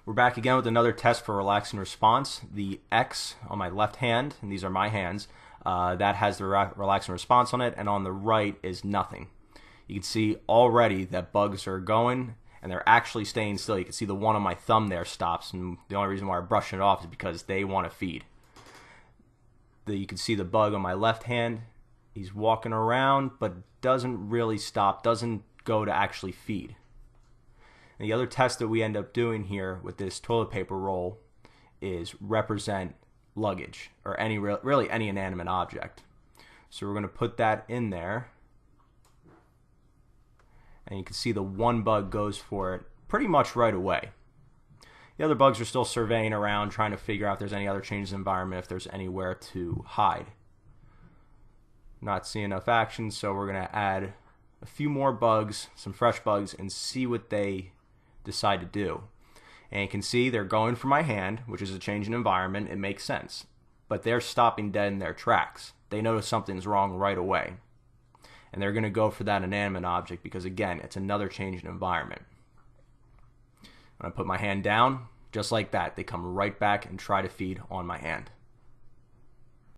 We're back again with another test for relaxing response. The X on my left hand, and these are my hands, that has the relaxing response on it, and on the right is nothing. You can see already that bugs are going, and they're actually staying still. You can see the one on my thumb there stops, and the only reason why I'm brushing it off is because they want to feed. You can see the bug on my left hand. He's walking around, but doesn't really stop, doesn't go to actually feed. And the other test that we end up doing here with this toilet paper roll is represent luggage, or really any inanimate object. So we're going to put that in there, and you can see the one bug goes for it pretty much right away. The other bugs are still surveying around, trying to figure out if there's any other changes in the environment, if there's anywhere to hide. Not seeing enough action, so we're going to add a few more bugs, some fresh bugs, and see what they decide to do. And you can see they're going for my hand, which is a change in environment. It makes sense. But they're stopping dead in their tracks. They notice something's wrong right away. And they're going to go for that inanimate object because, again, it's another change in environment. I'm going to put my hand down, just like that. They come right back and try to feed on my hand.